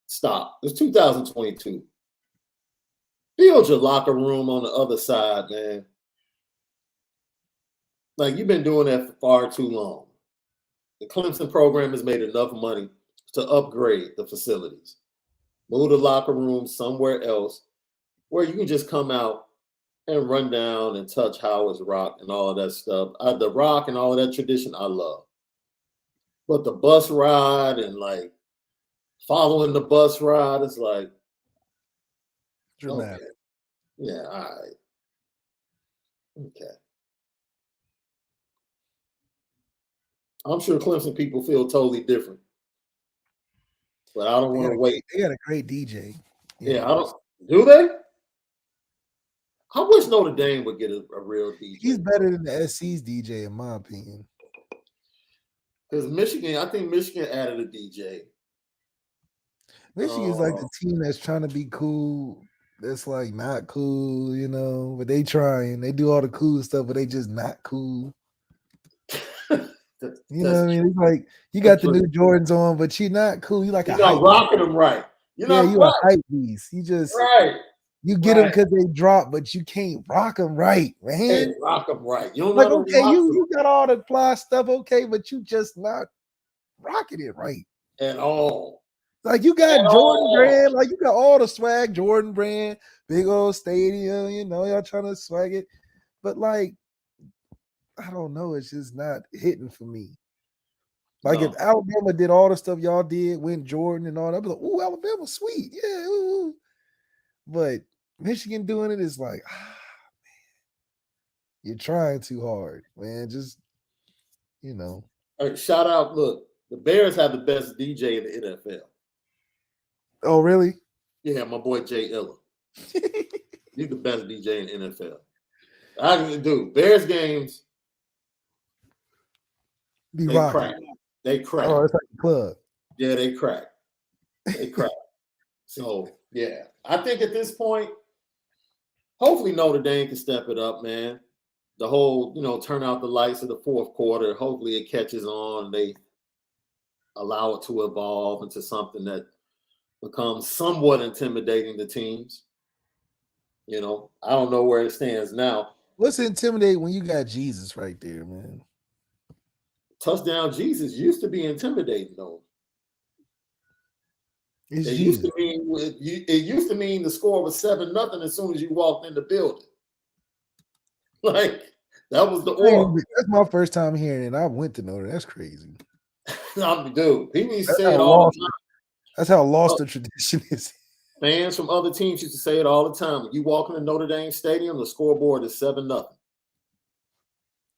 Stop. It's 2022. Build your locker room on the other side, man. Like, you've been doing that for far too long. The Clemson program has made enough money to upgrade the facilities. Move the locker room somewhere else where you can just come out and run down and touch Howard's Rock and all of that stuff. The Rock and all of that tradition, I love. But the bus ride and, like, following the bus ride is like,
Dramatic.
okay. Yeah, all right. Okay. I'm sure Clemson people feel totally different. But I don't want to wait.
They got a great DJ.
Yeah, I don't. Do they? I wish Notre Dame would get a real DJ.
He's better than the SC's DJ, in my opinion.
Because Michigan, I think Michigan added a DJ.
Michigan's like the team that's trying to be cool. That's like not cool, you know, but they trying. They do all the cool stuff, but they just not cool. You know what I mean? It's like you got the new Jordans on, but you're not cool. You like
you're not rocking them right. You're not
you a hype beast. You just you get them because they drop, but you can't rock them right, man.
Can't rock them right. You don't
like
know
okay, you got all the fly stuff, okay, but you just not rocking it right
at all.
Like you got Jordan brand, like you got all the swag, Jordan brand, big old stadium, you know, y'all trying to swag it, but like I don't know, it's just not hitting for me. Like if Alabama did all the stuff y'all did, went Jordan and all that, I'd be like, ooh, Alabama, sweet, yeah. Ooh. But Michigan doing it is like, man, you're trying too hard, man. Just you know.
Shout out, look, the Bears have the best DJ in the NFL.
Oh, really?
Yeah, my boy Jay Illa. He's the best DJ in the NFL. I can do Bears games.
They
crack. They crack.
Oh, it's like a club.
Yeah, they crack. They crack. So, yeah. I think at this point, hopefully Notre Dame can step it up, man. The whole, turn out the lights of the fourth quarter. Hopefully it catches on. They allow it to evolve into something that becomes somewhat intimidating to teams. I don't know where it stands now.
What's intimidating when you got Jesus right there, man?
Touchdown Jesus used to be intimidating, though.
It
used to mean the score was 7-0 as soon as you walked in the building. Like that was the order.
That's my first time hearing it. I went to Notre. That's crazy.
Dude, people used to say it all the time.
That's how lost the tradition is.
Fans from other teams used to say it all the time. When you walk into Notre Dame Stadium, the scoreboard is 7-0.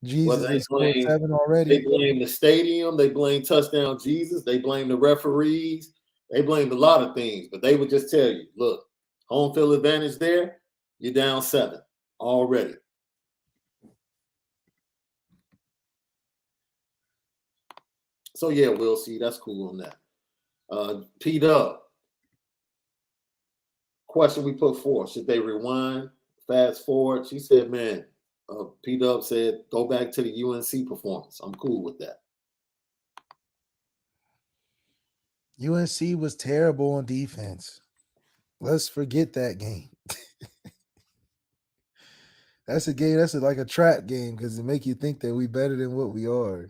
Jesus, they scored 7 already.
They blame the stadium. They blame touchdown Jesus. They blame the referees. They blamed a lot of things, but they would just tell you, look, home field advantage there, you're down 7 already. So, yeah, we'll see. That's cool on that. P-Dub. Question we put forth. Should they rewind, fast forward? She said, man, P-Dub said, go back to the UNC performance. I'm cool with that.
UNC was terrible on defense. Let's forget that game. That's a game. That's like a trap game because it make you think that we better than what we are.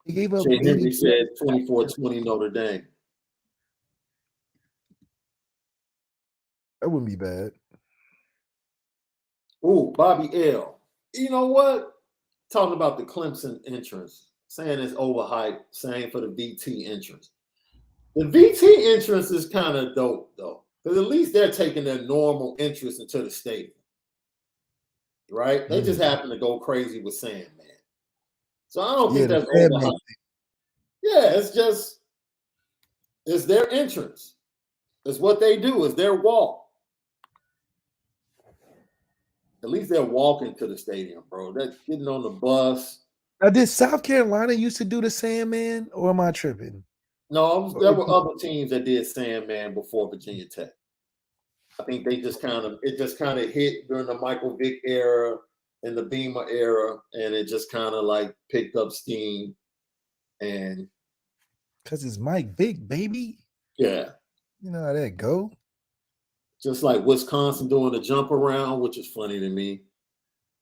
He gave up.
Jay Henry said 24-20 Notre Dame.
That wouldn't be bad.
Ooh, Bobby L. You know what? Talking about the Clemson entrance. Saying it's overhyped, saying for the VT entrance. The VT entrance is kind of dope, though, because at least they're taking their normal entrance into the stadium, right? They just happen to go crazy with Sandman. So I don't think that's overhyped. Yeah, it's their entrance. It's what they do. It's their walk. At least they're walking to the stadium, bro. They're getting on the bus.
Now, did South Carolina used to do the Sandman, or am I tripping?
No, there were other teams that did Sandman before Virginia Tech. I think it just kind of hit during the Michael Vick era and the Beamer era, and it just kind of like picked up steam. And
Because it's Mike Vick, baby.
Yeah.
You know how that go?
Just like Wisconsin doing the jump around, which is funny to me.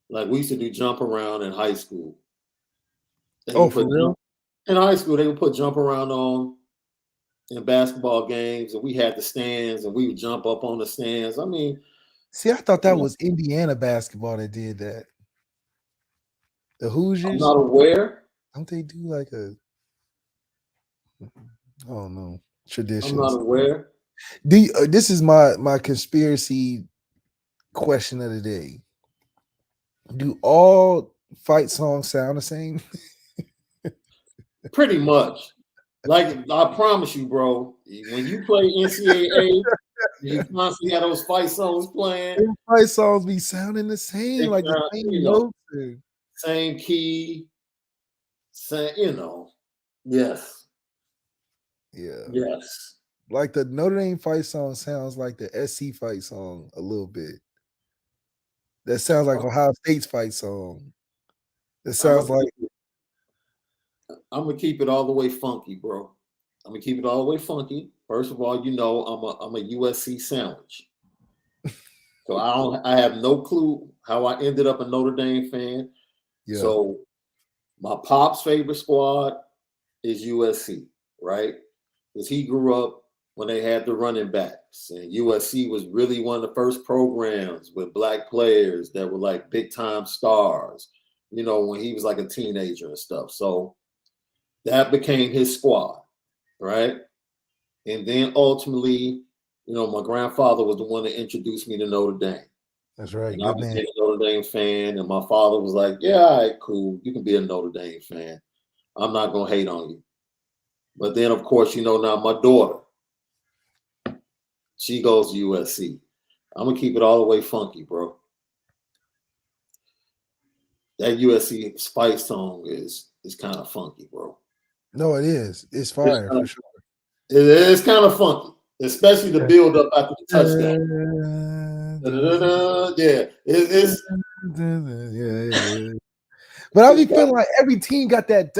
Like we used to do jump around in high school.
Oh, for real?
In high school, they would put jump around on in basketball games, and we had the stands, and we would jump up on the stands. I mean,
see, I thought that was Indiana basketball that did that. The Hoosiers.
I'm not aware.
Don't they do like a? Oh no, traditions.
I'm not aware.
This is my conspiracy question of the day. Do all fight songs sound the same?
Pretty much. Like I promise you, bro, when you play NCAA, you constantly have those fight songs playing.
Them fight songs be sounding the same, like the same notes.
Same key, same, yes.
Yeah.
Yes.
Like the Notre Dame fight song sounds like the SC fight song a little bit. That sounds like Ohio State's fight song. It sounds like
I'm gonna keep it all the way funky, bro. I'm gonna keep it all the way funky. First of all, I'm a USC sandwich. So I have no clue how I ended up a Notre Dame fan. Yeah. So my pop's favorite squad is USC, right? Because he grew up when they had the running backs, and USC was really one of the first programs with black players that were like big time stars, when he was like a teenager and stuff. So that became his squad, right? And then ultimately, my grandfather was the one that introduced me to Notre Dame.
That's right.
And I became a Notre Dame fan, and my father was like, yeah, all right, cool. You can be a Notre Dame fan. I'm not going to hate on you. But then, of course, now my daughter, she goes to USC. I'm going to keep it all the way funky, bro. That USC Spice song is kind of funky, bro.
No, it is. It's fire for sure.
It is kind of funky, especially the build up after the touchdown. Yeah, it's
yeah. But I be feeling like every team got that.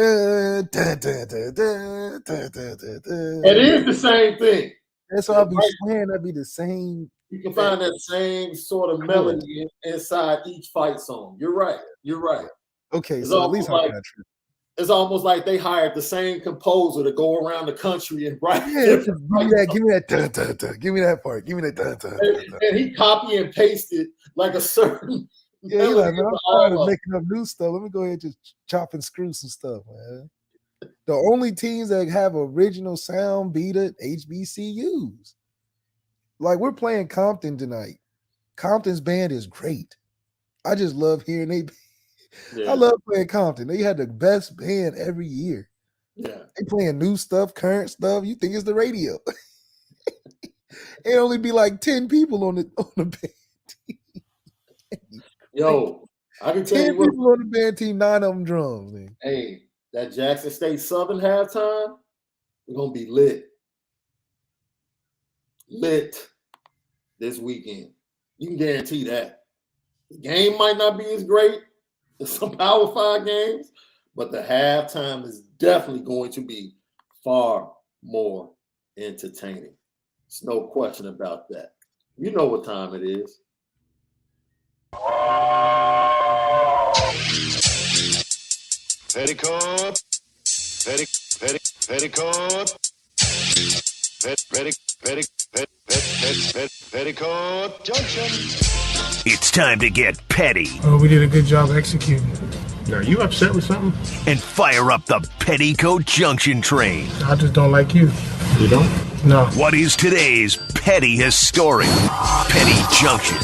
It is the same thing.
That's what I be saying. That'd be the same.
You can find that same sort of melody inside each fight song. You're right.
Okay, so at least I got you.
It's almost like they hired the same composer to go around the country and write.
Yeah, give me that. Give me that part. Give me that.
And he copy and pasted like a certain.
Yeah, he's like, man, I'm tired of making up new stuff. Let me go ahead and just chop and screw some stuff, man. The only teams that have original sound be the HBCUs. Like we're playing Compton tonight. Compton's band is great. I just love hearing they. Yeah. I love playing Compton. They had the best band every year.
Yeah,
they playing new stuff, current stuff. You think it's the radio? It only be like 10 people on the band team.
Yo, I can tell
10
you what.
People on the band team, 9 of them drums. Man.
Hey, that Jackson State Southern halftime, we're gonna be lit this weekend. You can guarantee that. The game might not be as great as some Power 5 games, but the halftime is definitely going to be far more entertaining. There's no question about that. You know what time it is.
Petticoat, Petticoat Junction.
It's time to get petty.
Oh, we did a good job executing.
Are you upset with something?
And fire up the Petticoat Junction train.
I just don't like you.
You don't?
No.
What is today's petty historic? Petty Junction.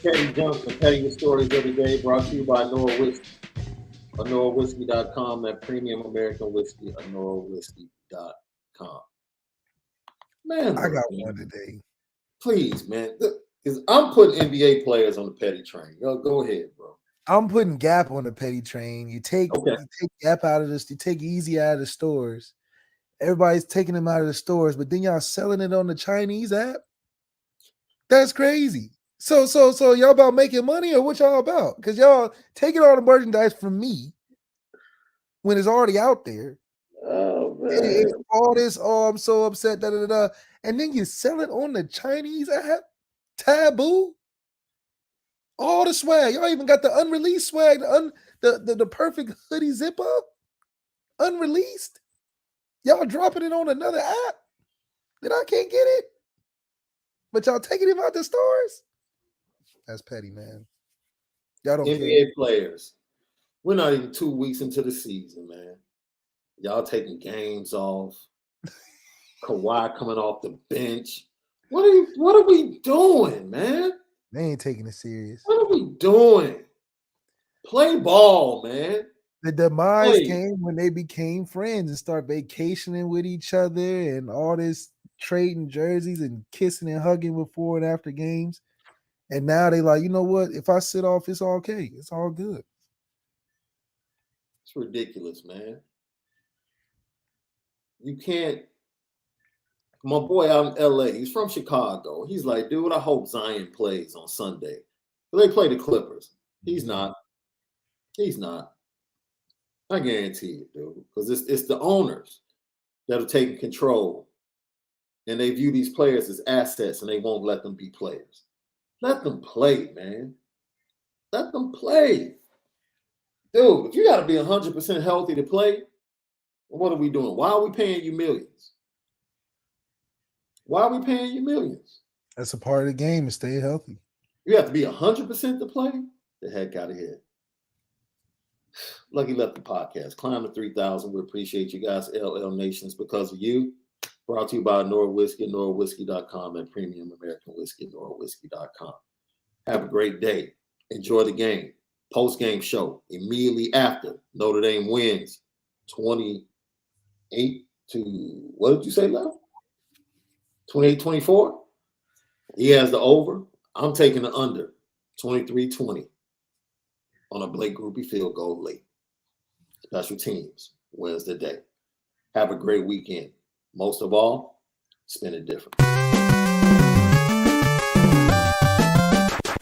Petty Junction, petty stories every day, brought to you by Onora Whisky. OnoraWhiskey.com, that premium American whiskey, OnoraWhiskey.com. Man,
I got one today.
Please, man, because I'm putting NBA players on the petty train. Go ahead, bro.
I'm putting Gap on the petty train. You take Gap out of this. You take Easy out of the stores, everybody's taking them out of the stores, but then y'all selling it on the Chinese app. That's crazy. So y'all about making money or what y'all about? Because y'all taking all the merchandise from me when it's already out there.
Oh
It's
man.
all this, oh, I'm so upset, da da da da. And then you sell it on the Chinese app. Taboo. All the swag. Y'all even got the unreleased swag, the perfect hoodie zip up. Unreleased. Y'all dropping it on another app that I can't get it. But y'all taking him out the stores? That's petty, man. Y'all don't care.
NBA players. We're not even 2 weeks into the season, man. Y'all taking games off. Kawhi coming off the bench. What are we doing, man?
They ain't taking it serious.
What are we doing? Play ball, man.
The demise
Hey.
came when they became friends and start vacationing with each other and all this trading jerseys and kissing and hugging before and after games. And now they like, you know what? If I sit off, it's okay. It's all good.
It's ridiculous, man. You can't. My boy out in LA, he's from Chicago. He's like, dude, I hope Zion plays on Sunday. But they play the Clippers. He's not. He's not. I guarantee it, dude. Because it's the owners that are taking control. And they view these players as assets and they won't let them be players. Let them play, man. Let them play. Dude, if you got to be 100% healthy to play, what are we doing? Why are we paying you millions? Why are we paying you millions?
That's a part of the game to stay healthy.
You have to be 100% to play? The heck out of here. Lucky Lefty Podcast. Climb to 3,000. We appreciate you guys, LL Nations, because of you. Brought to you by Onora Whisky, OnoraWhisky.com, and Premium American Whiskey, OnoraWhisky.com. Have a great day. Enjoy the game. Post-game show immediately after Notre Dame wins 28 to, what did you say, Lef? 28-24? He has the over. I'm taking the under, 23-20 on a Blake Groupie field goal late. Special teams wins the day. Have a great weekend. Most of all, spend it different.